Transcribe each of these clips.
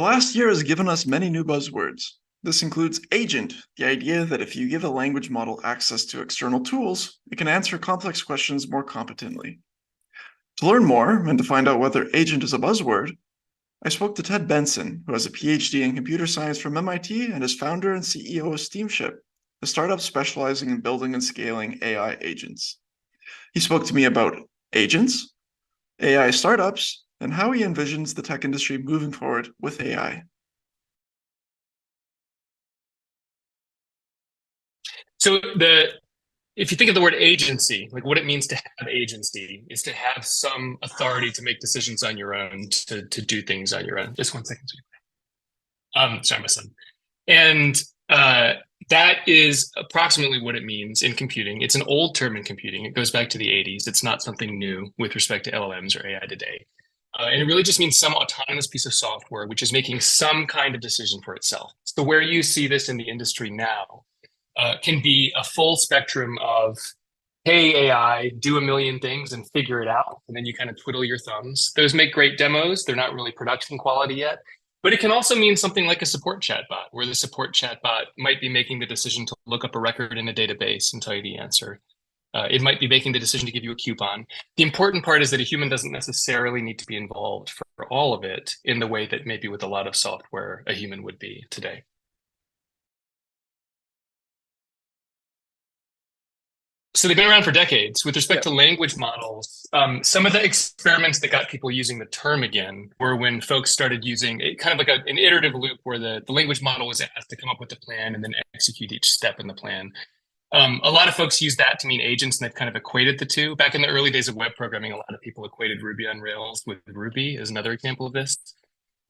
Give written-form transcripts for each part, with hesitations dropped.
The last year has given us many new buzzwords. This includes agent, the idea that if you give a language model access to external tools, it can answer complex questions more competently. To learn more and to find out whether agent is a buzzword, I spoke to Ted Benson, who has a PhD in computer science from MIT and is founder and CEO of Steamship, a startup specializing in building and scaling AI agents. He spoke to me about agents, AI startups, and how he envisions the tech industry moving forward with AI. So if you think of the word agency, like what it means to have agency is to have some authority to make decisions on your own, to do things on your own. Just 1 second. Sorry, my son. And that is approximately what it means in computing. It's an old term in computing. It goes back to the 80s. It's not something new with respect to LLMs or AI today. And it really just means some autonomous piece of software which is making some kind of decision for itself. So where you see this in the industry now can be a full spectrum of, hey, AI, do a million things and figure it out. And then you kind of twiddle your thumbs. Those make great demos. They're not really production quality yet. But it can also mean something like a support chatbot, where the support chatbot might be making the decision to look up a record in a database and tell you the answer. It might be making the decision to give you a coupon. The important part is that a human doesn't necessarily need to be involved for all of it in the way that maybe with a lot of software a human would be today. So they've been around for decades. With respect to language models, some of the experiments that got people using the term again were when folks started using kind of like an iterative loop where the language model was asked to come up with a plan and then execute each step in the plan. A lot of folks use that to mean agents, and they've kind of equated the two. Back in the early days of web programming, a lot of people equated Ruby on Rails with Ruby as another example of this.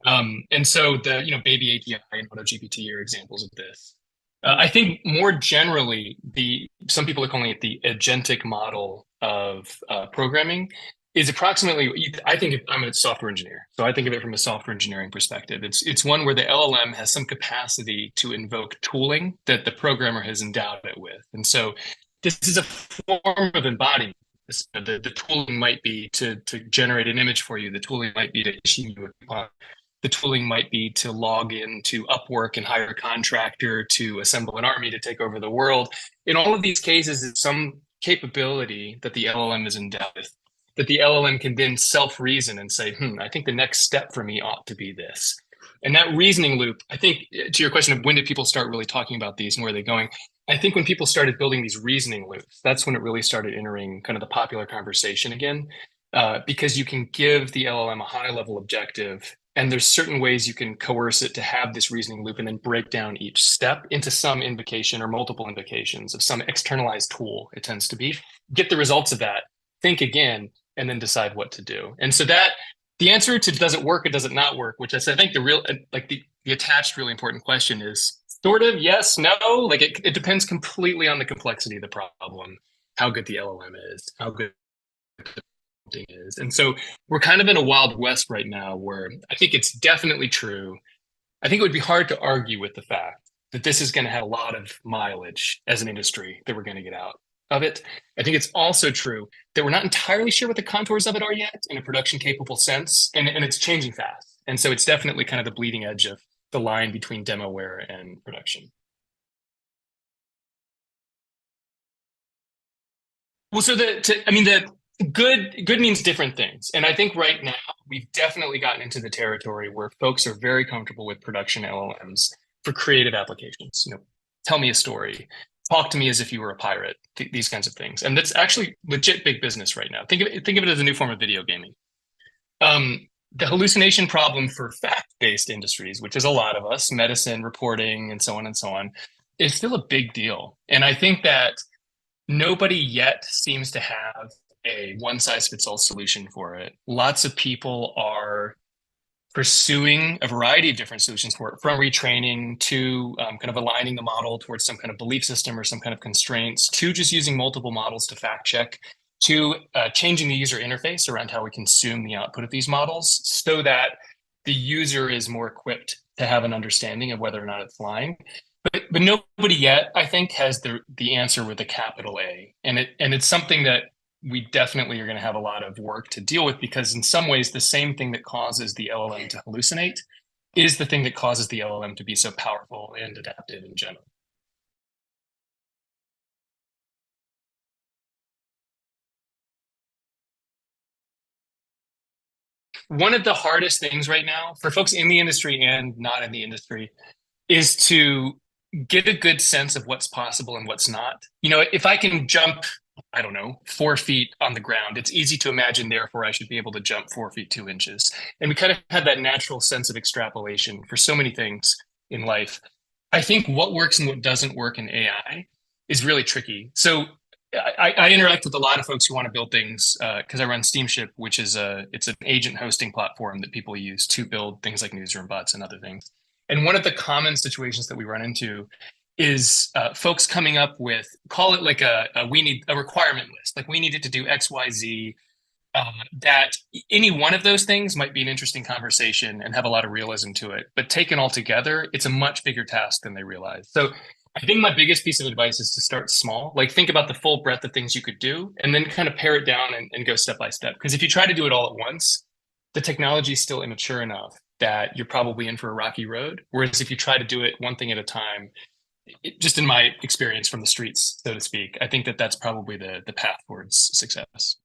And so the Baby API and AutoGPT are examples of this. I think more generally, some people are calling it the agentic model of programming is approximately, I think I'm a software engineer, so I think of it from a software engineering perspective. It's one where the LLM has some capacity to invoke tooling that the programmer has endowed it with. And so this is a form of embodiment. The tooling might be to generate an image for you. The tooling might be to issue you a coupon. The tooling might be to log into Upwork and hire a contractor to assemble an army to take over the world. In all of these cases, it's some capability that the LLM is endowed with, that the LLM can then self-reason and say, I think the next step for me ought to be this. And that reasoning loop, I think, to your question of when did people start really talking about these and where are they going? I think when people started building these reasoning loops, that's when it really started entering kind of the popular conversation again, because you can give the LLM a high-level objective, and there's certain ways you can coerce it to have this reasoning loop and then break down each step into some invocation or multiple invocations of some externalized tool, it tends to be. Get the results of that, think again, and then decide what to do. And so that the answer to does it work or does it not work, which is I think the real, like the attached really important question is sort of yes, no, like it depends completely on the complexity of the problem, how good the LLM is, how good is. And so we're kind of in a wild west right now where I think it's definitely true. I think it would be hard to argue with the fact that this is going to have a lot of mileage as an industry that we're going to get out of it. I think it's also true that we're not entirely sure what the contours of it are yet in a production capable sense, and it's changing fast. And so it's definitely kind of the bleeding edge of the line between demoware and production. Well, so the good means different things. And I think right now we've definitely gotten into the territory where folks are very comfortable with production LLMs for creative applications. Tell me a story, talk to me as if you were a pirate, these kinds of things. And that's actually legit big business right now. Think of it as a new form of video gaming. The hallucination problem for fact-based industries, which is a lot of us, medicine, reporting, and so on, is still a big deal. And I think that nobody yet seems to have a one-size-fits-all solution for it. Lots of people are pursuing a variety of different solutions for it, from retraining to kind of aligning the model towards some kind of belief system or some kind of constraints, to just using multiple models to fact check, to changing the user interface around how we consume the output of these models so that the user is more equipped to have an understanding of whether or not it's lying. But nobody yet, I think, has the answer with a capital A. And it's something that we definitely are going to have a lot of work to deal with, because in some ways, the same thing that causes the LLM to hallucinate is the thing that causes the LLM to be so powerful and adaptive in general. One of the hardest things right now for folks in the industry and not in the industry is to get a good sense of what's possible and what's not. If I can jump, I don't know, 4 feet on the ground, it's easy to imagine, therefore, I should be able to jump 4 feet 2 inches. And we kind of have that natural sense of extrapolation for so many things in life. I think what works and what doesn't work in AI is really tricky. So I interact with a lot of folks who want to build things because I run Steamship, which is it's an agent hosting platform that people use to build things like newsroom bots and other things. And one of the common situations that we run into is folks coming up with, call it like we need a requirement list, like we need it to do X, Y, Z. That any one of those things might be an interesting conversation and have a lot of realism to it, but taken all together, it's a much bigger task than they realize. So I think my biggest piece of advice is to start small. Like think about the full breadth of things you could do and then kind of pare it down and go step by step. Because if you try to do it all at once, the technology is still immature enough that you're probably in for a rocky road. Whereas if you try to do it one thing at a time, just in my experience from the streets, so to speak, I think that that's probably the path towards success.